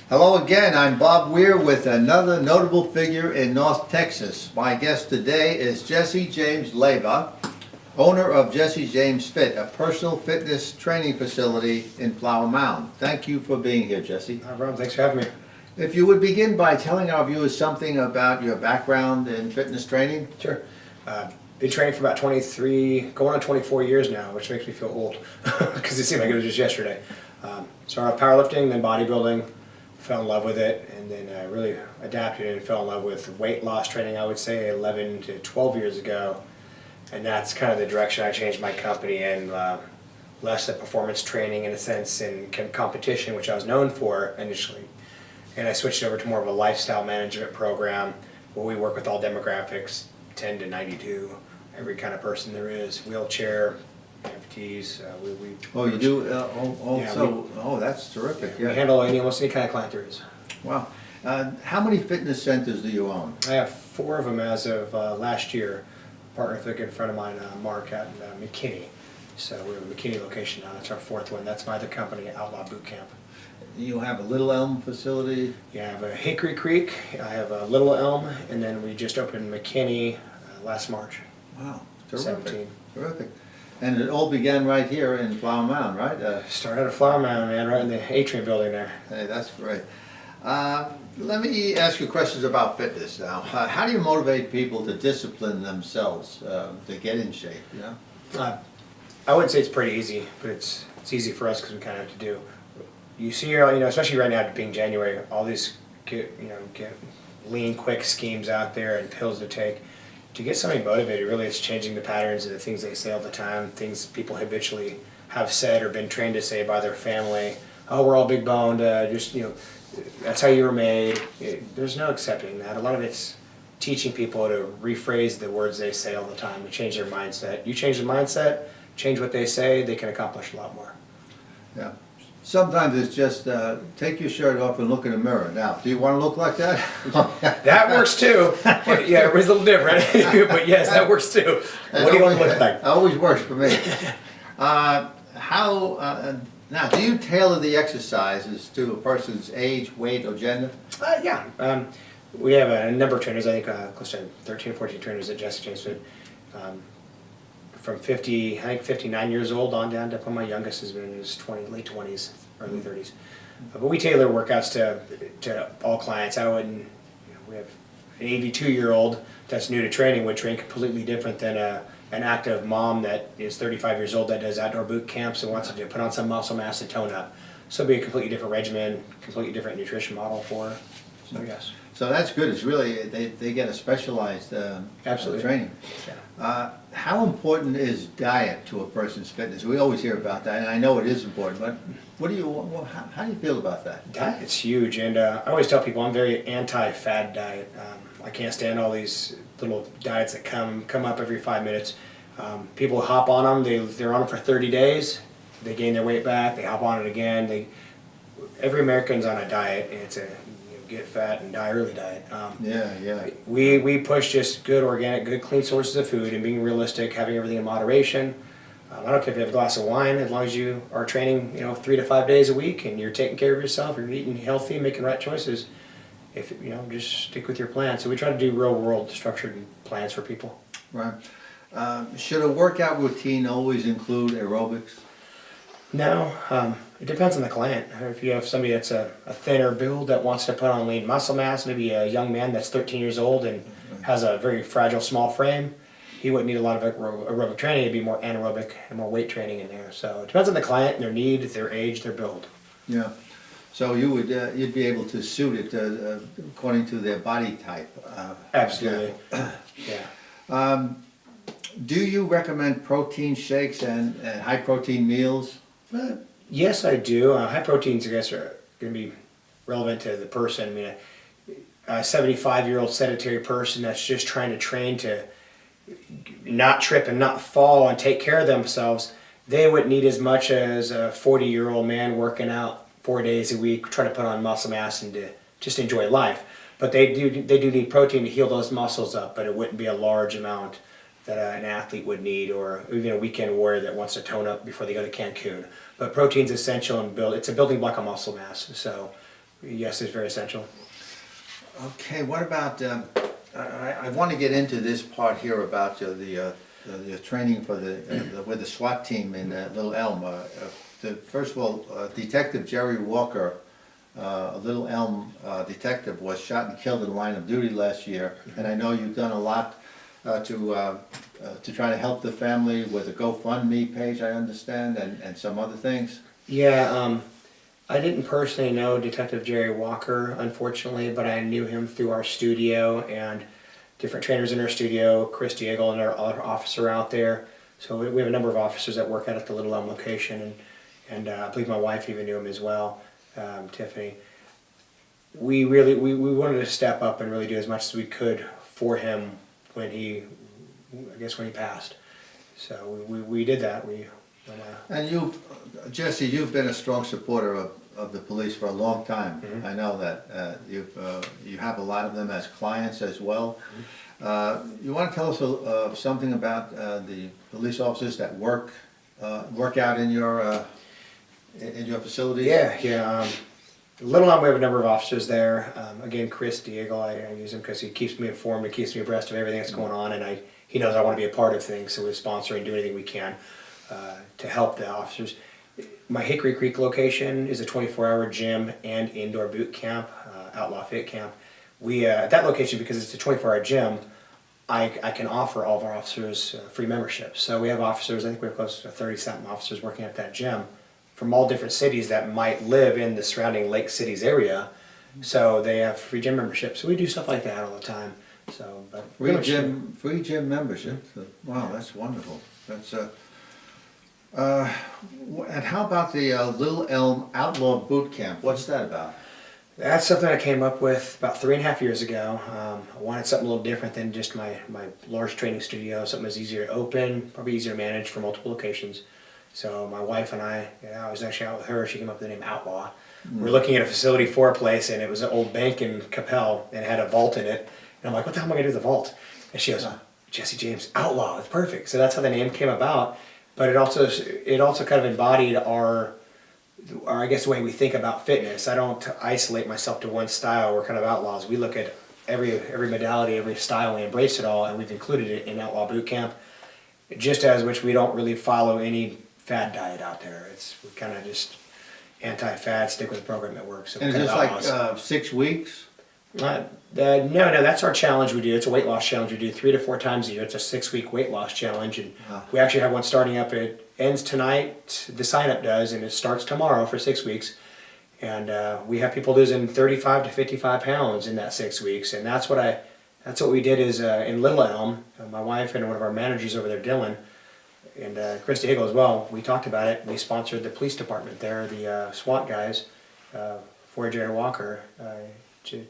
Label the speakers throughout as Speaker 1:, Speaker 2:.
Speaker 1: Hello again, I'm Bob Weir with another notable figure in North Texas. My guest today is Jesse James Leyva, owner of Jesse James Fit, a personal fitness training facility in Flower Mound. Thank you for being here, Jesse.
Speaker 2: Hi, Rob. Thanks for having me.
Speaker 1: If you would begin by telling our viewers something about your background in fitness training.
Speaker 2: Sure. Been training for about 23, going on 24 years now, which makes me feel old because it seemed like it was just yesterday. Started off powerlifting, then bodybuilding, fell in love with it, and then really adapted and fell in love with weight loss training, I would say 11 to 12 years ago. And that's kind of the direction I changed my company in, less of performance training in a sense and competition, which I was known for initially. And I switched over to more of a lifestyle management program where we work with all demographics, 10 to 92, every kind of person there is, wheelchair, amputees.
Speaker 1: Oh, you do?
Speaker 2: Yeah,
Speaker 1: that's terrific.
Speaker 2: We handle almost any kind of client there is.
Speaker 1: Wow. How many fitness centers do you own?
Speaker 2: I have 4 of them as of last year. Partnered with a good friend of mine, Mark, at McKinney. So we have a McKinney location now. That's our 4th one. That's my other company, Outlaw Boot Camp.
Speaker 1: You have a Little Elm facility?
Speaker 2: Yeah, I have a Hickory Creek, I have a Little Elm, and then we just opened McKinney last March.
Speaker 1: Wow, terrific.
Speaker 2: 17.
Speaker 1: Terrific. And it all began right here in Flower Mound, right?
Speaker 2: Started at Flower Mound, man, right in the atrium building there.
Speaker 1: Hey, that's great. Let me ask you questions about fitness now. How do you motivate people to discipline themselves to get in shape? You know?
Speaker 2: I wouldn't say it's pretty easy, but it's easy for us because we kind of have to do. You see, especially right now being January, all these get lean, quick schemes out there and pills to take. To get somebody motivated, really, it's changing the patterns of the things they say all the time, things people habitually have said or been trained to say by their family. Oh, we're all big boned. That's how you were made. There's no accepting that. A lot of it's teaching people to rephrase the words they say all the time to change their mindset. You change the mindset, change what they say, they can accomplish a lot more.
Speaker 1: Yeah. Sometimes it's just take your shirt off and look in the mirror. Now, do you want to look like that?
Speaker 2: That works too. Yeah, everybody's a little different, but yes, that works too. What do you want to look like?
Speaker 1: Always works for me. Now, do you tailor the exercises to a person's age, weight, or gender?
Speaker 2: Yeah. We have a number of trainers, I think close to 13 or 14 trainers at Jesse James Fit. From 59 years old on down to my youngest has been in his late 20s, early 30s. But we tailor workouts to all clients. We have an 82-year-old that's new to training would train completely different than an active mom that is 35 years old that does outdoor boot camps and wants to put on some muscle mass and tone up. So it'll be a completely different regimen, completely different nutrition model for her. So yes.
Speaker 1: So that's good. It's really, they get a specialized
Speaker 2: Absolutely.
Speaker 1: Training.
Speaker 2: Yeah.
Speaker 1: How important is diet to a person's fitness? We always hear about that, and I know it is important, but how do you feel about that?
Speaker 2: Diet's huge, and I always tell people I'm very anti-fad diet. I can't stand all these little diets that come up every 5 minutes. People hop on them, they're on them for 30 days, they gain their weight back, they hop on it again. Every American's on a diet, and it's a get fat and die early diet.
Speaker 1: Yeah.
Speaker 2: We push just good organic, good clean sources of food and being realistic, having everything in moderation. I don't care if you have a glass of wine, as long as you are training 3 to 5 days a week and you're taking care of yourself, you're eating healthy, making right choices. If just stick with your plan. So we try to do real world structured plans for people.
Speaker 1: Right. Should a workout routine always include aerobics?
Speaker 2: No, it depends on the client. If you have somebody that's a thinner build that wants to put on lean muscle mass, maybe a young man that's 13 years old and has a very fragile small frame, he wouldn't need a lot of aerobic training. It'd be more anaerobic and more weight training in there. So it depends on the client, their need, their age, their build.
Speaker 1: Yeah. So you'd be able to suit it according to their body type.
Speaker 2: Absolutely. Yeah.
Speaker 1: Do you recommend protein shakes and high protein meals?
Speaker 2: Yes, I do. High proteins, I guess, are going to be relevant to the person. I mean, a 75-year-old sedentary person that's just trying to train to not trip and not fall and take care of themselves, they wouldn't need as much as a 40-year-old man working out 4 days a week, trying to put on muscle mass and to just enjoy life. But they do need protein to heal those muscles up, but it wouldn't be a large amount that an athlete would need, or even a weekend warrior that wants to tone up before they go to Cancun. But protein's essential and it's a building block of muscle mass. So yes, it's very essential.
Speaker 1: Okay, what about, I want to get into this part here about the training for with the SWAT team in Little Elm. First of all, Detective Jerry Walker, a Little Elm detective, was shot and killed in the line of duty last year. And I know you've done a lot to try to help the family with a GoFundMe page, I understand, and some other things.
Speaker 2: Yeah, I didn't personally know Detective Jerry Walker, unfortunately, but I knew him through our studio and different trainers in our studio, Chris Diego and our other officer out there. So we have a number of officers that work out at the Little Elm location, and I believe my wife even knew him as well, Tiffany. We wanted to step up and really do as much as we could for him when he passed. So we did that.
Speaker 1: And Jesse, you've been a strong supporter of the police for a long time.
Speaker 2: Mm-hmm.
Speaker 1: I know that you have a lot of them as clients as well. You want to tell us something about the police officers that work out in your facility?
Speaker 2: Yeah. Little Elm, we have a number of officers there. Again, Chris Diego, I use him because he keeps me informed, he keeps me abreast of everything that's going on, and he knows I want to be a part of things, so we sponsor and do anything we can to help the officers. My Hickory Creek location is a 24-hour gym and indoor boot camp, outlaw fit camp. We at that location, because it's a 24-hour gym, I can offer all of our officers free memberships. So we have officers, I think we have close to 30-something officers working at that gym from all different cities that might live in the surrounding Lake Cities area. So they have free gym memberships. So we do stuff like that all the time. So, but
Speaker 1: free gym membership. Wow, that's wonderful. That's and how about the Little Elm Outlaw Boot Camp? What's that about?
Speaker 2: That's something I came up with about 3.5 years ago. I wanted something a little different than just my large training studio, something that's easier to open, probably easier to manage for multiple locations. So my wife and I was actually out with her, she came up with the name Outlaw. We were looking at a facility for a place, and it was an old bank in Capel, and it had a vault in it. And I'm like, what the hell am I going to do with the vault? And she goes, Jesse James, Outlaw, it's perfect. So that's how the name came about. But it also kind of embodied our I guess the way we think about fitness. I don't isolate myself to one style. We're kind of outlaws. We look at every modality, every style, we embrace it all, and we've included it in Outlaw Boot Camp. Just as which we don't really follow any fad diet out there. We kind of just anti-fad, stick with the program that works. So
Speaker 1: And is this like 6 weeks?
Speaker 2: No, that's our challenge we do. It's a weight loss challenge we do 3 to 4 times a year. It's a 6-week weight loss challenge, and we actually have one starting up. It ends tonight, the sign-up does, and it starts tomorrow for 6 weeks. And we have people losing 35 to 55 pounds in that 6 weeks, and that's what we did is in Little Elm, my wife and one of our managers over there, Dylan, and Chris Diego as well, we talked about it. We sponsored the police department there, the SWAT guys, for Jerry Walker, to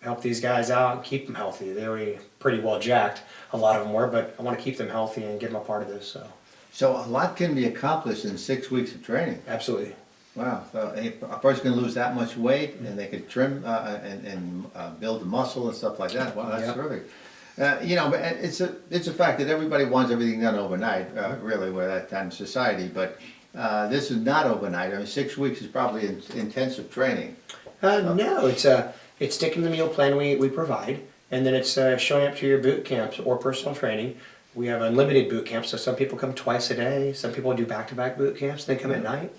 Speaker 2: help these guys out, keep them healthy. They were pretty well jacked, a lot of them were, but I want to keep them healthy and get them a part of this.
Speaker 1: So a lot can be accomplished in 6 weeks of training.
Speaker 2: Absolutely.
Speaker 1: Wow, so a person can lose that much weight, and they could trim and build the muscle and stuff like that. Wow, that's terrific. But it's a fact that everybody wants everything done overnight, really, with that time of society. But this is not overnight. I mean, 6 weeks is probably intensive training.
Speaker 2: No, it's sticking to the meal plan we provide, and then it's showing up to your boot camps or personal training. We have unlimited boot camps, so some people come twice a day. Some people do back-to-back boot camps. They come at night.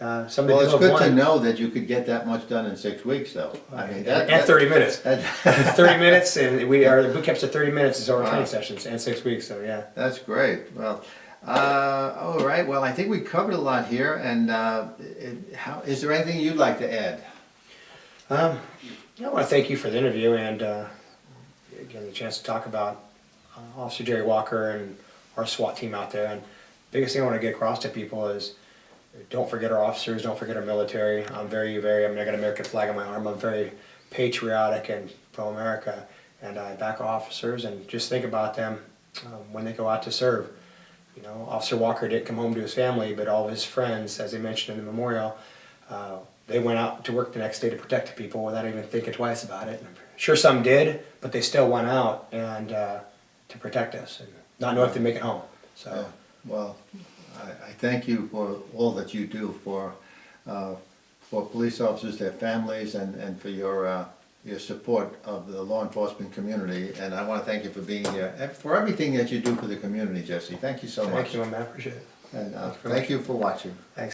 Speaker 1: Well, it's good to know that you could get that much done in 6 weeks, though. I mean,
Speaker 2: and 30 minutes. 30 minutes, and the boot camps are 30 minutes is our training sessions, and 6 weeks. So yeah. That's
Speaker 1: great. Well, all right. Well, I think we covered a lot here. And is there anything you'd like to add?
Speaker 2: I want to thank you for the interview and again the chance to talk about Officer Jerry Walker and our SWAT team out there. And the biggest thing I want to get across to people is, don't forget our officers, don't forget our military. I got an American flag on my arm. I'm very patriotic and pro-America, and I back our officers and just think about them when they go out to serve. Officer Walker didn't come home to his family, but all of his friends, as they mentioned in the memorial, they went out to work the next day to protect the people without even thinking twice about it. I'm sure some did, but they still went out and to protect us and not know if they'd make it home. So,
Speaker 1: well, I thank you for all that you do for for police officers, their families, and for your support of the law enforcement community. And I want to thank you for being here, and for everything that you do for the community, Jesse. Thank you so much.
Speaker 2: Thank you, man. I appreciate it.
Speaker 1: And
Speaker 2: Thank you very
Speaker 1: thank
Speaker 2: much.
Speaker 1: you for watching.
Speaker 2: Thanks.